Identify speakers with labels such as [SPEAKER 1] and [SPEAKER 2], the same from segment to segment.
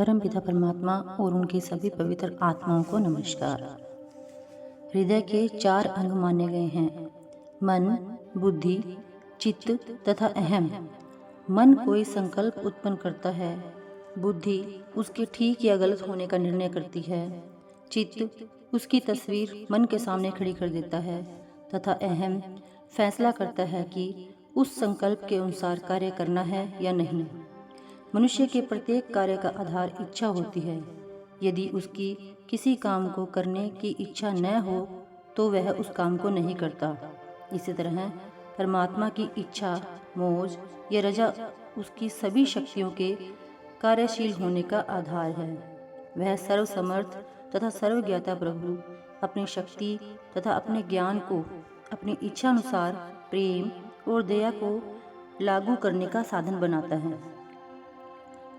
[SPEAKER 1] परमपिता परमात्मा और उनकी सभी पवित्र आत्माओं को नमस्कार। हृदय के 4 अंग माने गए हैं: मन, बुद्धि, चित्त तथा अहम। मन कोई संकल्प उत्पन्न करता है, बुद्धि उसके ठीक या गलत होने का निर्णय करती है, चित्त उसकी तस्वीर मन के सामने खड़ी कर देता है तथा अहम फैसला करता है कि उस संकल्प के अनुसार कार्य करना है या नहीं। मनुष्य के प्रत्येक कार्य का आधार इच्छा होती है। यदि उसकी किसी काम को करने की इच्छा न हो तो वह उस काम को नहीं करता। इसी तरह परमात्मा की इच्छा, मौज या रजा उसकी सभी शक्तियों के कार्यशील होने का आधार है। वह सर्वसमर्थ तथा सर्वज्ञाता प्रभु अपनी शक्ति तथा अपने ज्ञान को अपनी इच्छा अनुसार प्रेम और दया को लागू करने का साधन बनाता है।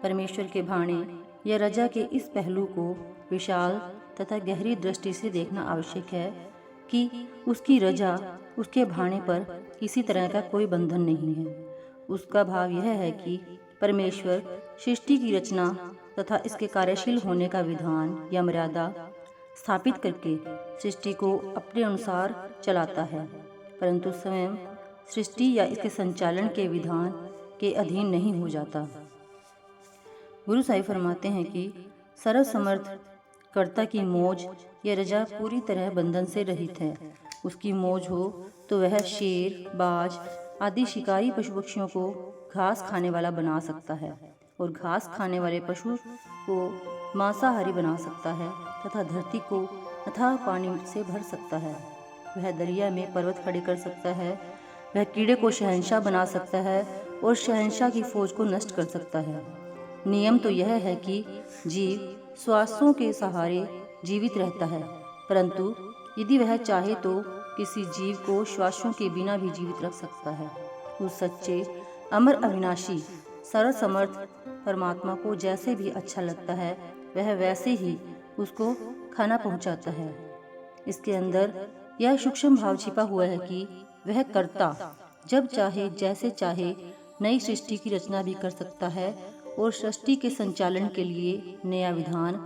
[SPEAKER 1] परमेश्वर के भाणे या रजा के इस पहलू को विशाल तथा गहरी दृष्टि से देखना आवश्यक है कि उसकी रजा, उसके भाणे पर किसी तरह का कोई बंधन नहीं है। उसका भाव यह है कि परमेश्वर सृष्टि की रचना तथा इसके कार्यशील होने का विधान या मर्यादा स्थापित करके सृष्टि को अपने अनुसार चलाता है, परंतु स्वयं सृष्टि या इसके संचालन के विधान के अधीन नहीं हो जाता। गुरु साहिब फरमाते हैं कि सर्वसमर्थ कर्ता की मौज या रजा पूरी तरह बंधन से रहित है। उसकी मौज हो तो वह शेर, बाज आदि शिकारी पशु पक्षियों को घास खाने वाला बना सकता है और घास खाने वाले पशु को मांसाहारी बना सकता है तथा धरती को अथाह पानी से भर सकता है। वह दरिया में पर्वत खड़े कर सकता है। वह कीड़े को शहंशाह बना सकता है और शहंशाह की फौज को नष्ट कर सकता है। नियम तो यह है कि जीव श्वासों के सहारे जीवित रहता है, परंतु यदि वह चाहे तो किसी जीव को श्वासों के बिना भी जीवित रख सकता है। उस सच्चे, अमर, अविनाशी, सर्वसमर्थ परमात्मा को जैसे भी अच्छा लगता है वह वैसे ही उसको खाना पहुंचाता है। इसके अंदर यह सूक्ष्म भाव छिपा हुआ है कि वह कर्ता जब चाहे जैसे चाहे नई सृष्टि की रचना भी कर सकता है और सृष्टि के संचालन के लिए नया विधान,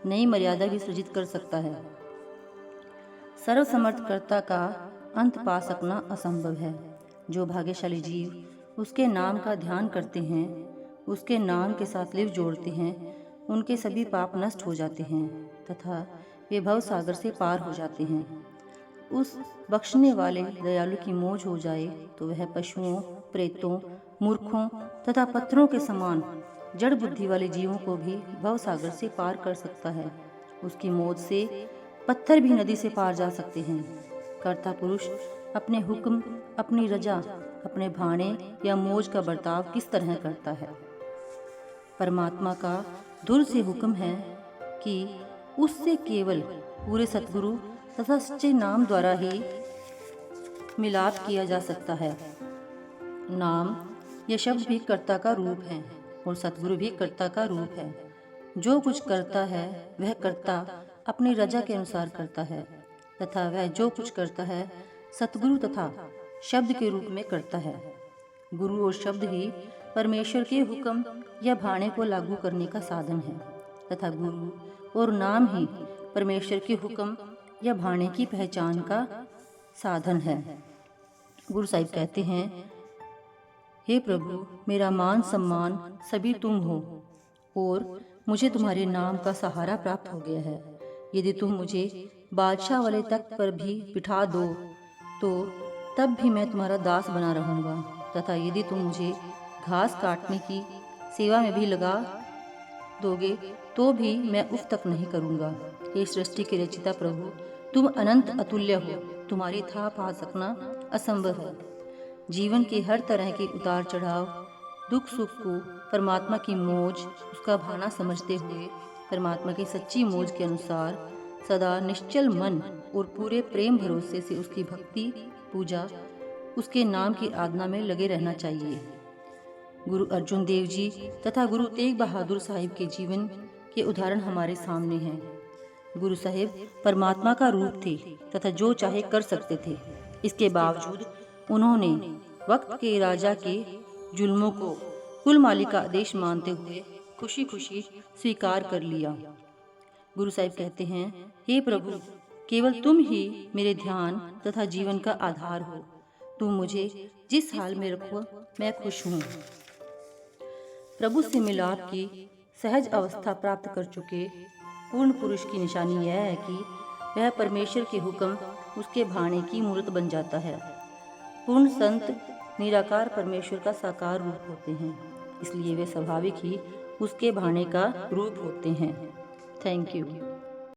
[SPEAKER 1] नई मर्यादा भी सृजित कर सकता है। सर्वसमर्थ कर्ता का अंत पा सकना असंभव है। जो भाग्यशाली जीव उसके नाम का ध्यान करते हैं, उसके नाम के साथ लिव जोड़ते हैं, उनके सभी पाप नष्ट हो जाते हैं तथा वे भव सागर से पार हो जाते हैं। उस बख्शने वाले दयालु की मौज हो जाए तो वह पशुओं, प्रेतों, मूर्खों तथा पत्थरों के समान जड़ बुद्धि वाले जीवों को भी भव सागर से पार कर सकता है। उसकी मौज से पत्थर भी नदी से पार जा सकते हैं। कर्ता पुरुष अपने हुक्म, अपनी रजा, अपने भाणे या मौज का बर्ताव किस तरह करता है? परमात्मा का धुर से हुक्म है कि उससे केवल पूरे सतगुरु तथा सच्चे नाम द्वारा ही मिलाप किया जा सकता है। नाम यह शब्द भी कर्ता का रूप है और सतगुरु भी कर्ता का रूप है। जो कुछ करता है वह कर्ता अपनी रजा के अनुसार करता है तथा वह जो कुछ करता है सतगुरु तथा शब्द के रूप में करता है। गुरु और शब्द ही परमेश्वर के हुक्म या भाणे को लागू करने का साधन है तथा गुरु और नाम ही परमेश्वर के हुक्म या भाणे की पहचान का साधन है। गुरु साहिब कहते हैं, हे प्रभु, मेरा मान सम्मान सभी तुम हो और मुझे तुम्हारे नाम का सहारा प्राप्त हो गया है। यदि तुम मुझे बादशाह वाले तख्त पर भी बिठा दो तो तब भी मैं तुम्हारा दास बना रहूँगा तथा यदि तुम मुझे घास काटने की सेवा में भी लगा दोगे तो भी मैं उफ तक नहीं करूँगा। हे सृष्टि के रचिता प्रभु, तुम अनंत अतुल्य हो, तुम्हारी था पा सकना असंभव है। जीवन के हर तरह के उतार चढ़ाव, दुख सुख को परमात्मा की मौज, उसका भाना समझते हुए परमात्मा की सच्ची मौज के अनुसार सदा निश्चल मन और पूरे प्रेम भरोसे से उसकी भक्ति, पूजा, उसके नाम की आराधना में लगे रहना चाहिए। गुरु अर्जुन देव जी तथा गुरु तेग बहादुर साहिब के जीवन के उदाहरण हमारे सामने हैं। गुरु साहिब परमात्मा का रूप थे तथा जो चाहे कर सकते थे। इसके बावजूद उन्होंने वक्त के राजा के जुल्मों को कुल मालिक का आदेश मानते हुए खुशी खुशी स्वीकार कर लिया। गुरु साहिब कहते हैं, हे प्रभु, केवल तुम ही मेरे ध्यान तथा जीवन का आधार हो। तुम मुझे जिस हाल में रखो मैं खुश हूँ। प्रभु से मिलाप की सहज अवस्था प्राप्त कर चुके पूर्ण पुरुष की निशानी यह है कि वह परमेश्वर के हुक्म उसके भाणे की मूर्त बन जाता है। पूर्ण संत निराकार परमेश्वर का साकार रूप होते हैं, इसलिए वे स्वाभाविक ही उसके भाणे का रूप होते हैं। Thank you.